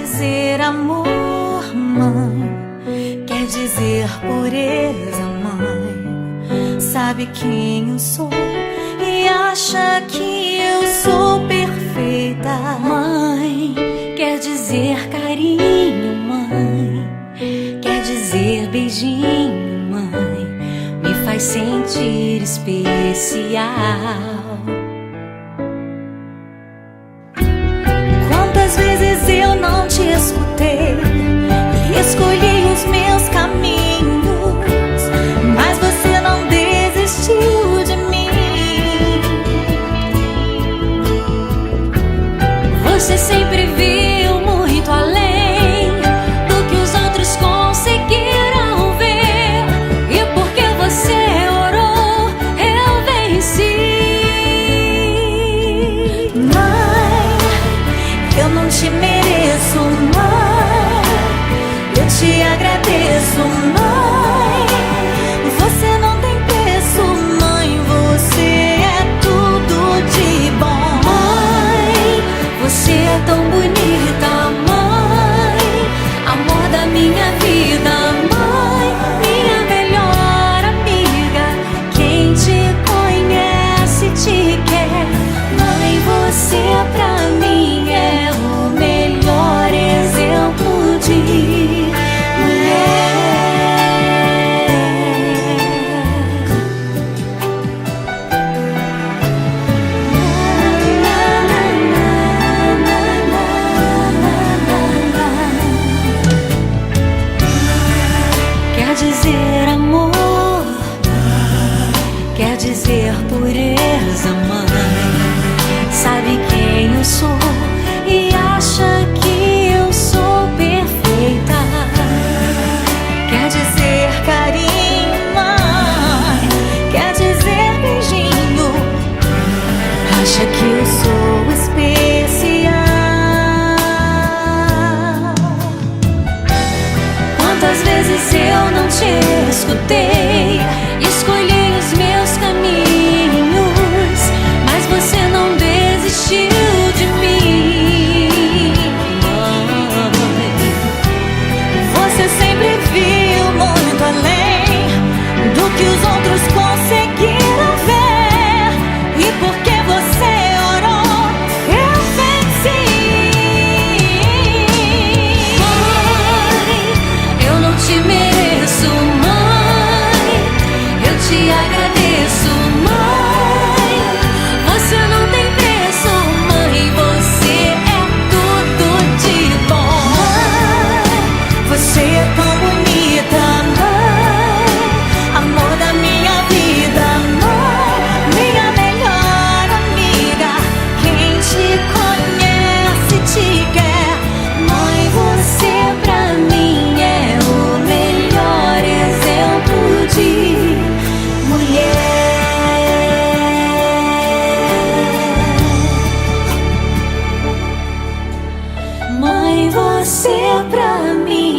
dizer amor, mãe, quer dizer pureza, mãe. Sabe quem eu sou e acha que eu sou perfeita, mãe. Quer dizer carinho, mãe, quer dizer beijinho, mãe. Me faz sentir especial. Quantas vezes eu não te escutei e escolhi os meus caminhos, mas você não desistiu de mim. Você sempre viu muito além do que os outros conseguiram ver, e porque você orou, eu venci. Eu não te mereço, mãe, eu te agradeço, mãe. Você não tem preço, mãe, você é tudo de bom. Mãe, você é tão bonita, mãe, amor da minha vida, mãe, minha melhor amiga. Quem te conhece te quer, mãe, você pra mim é o melhor exemplo de mulher. Quer dizer amor, quer dizer pureza, mãe. Sabe quem eu sou e acha que eu sou perfeita. Quer dizer carinho, mãe, quer dizer beijinho. Acha que eu sou especial. Quantas vezes eu não te escutei, escolhi os meus caminhos, mas você não desistiu de mim, mãe. Você sempre viu muito além do que os outros conseguiram ver, e porque você orou, eu venci. Mãe, eu não te mereço, mãe, eu te agradeço, mãe. Você não tem preço, mãe, você é tudo de bom. Mãe, você é tão bonita, mãe, amor da minha vida, mãe, minha melhor amiga. Quem te conhece te quer, mãe, você pra mim é o melhor exemplo de mulher. Mãe, você pra mim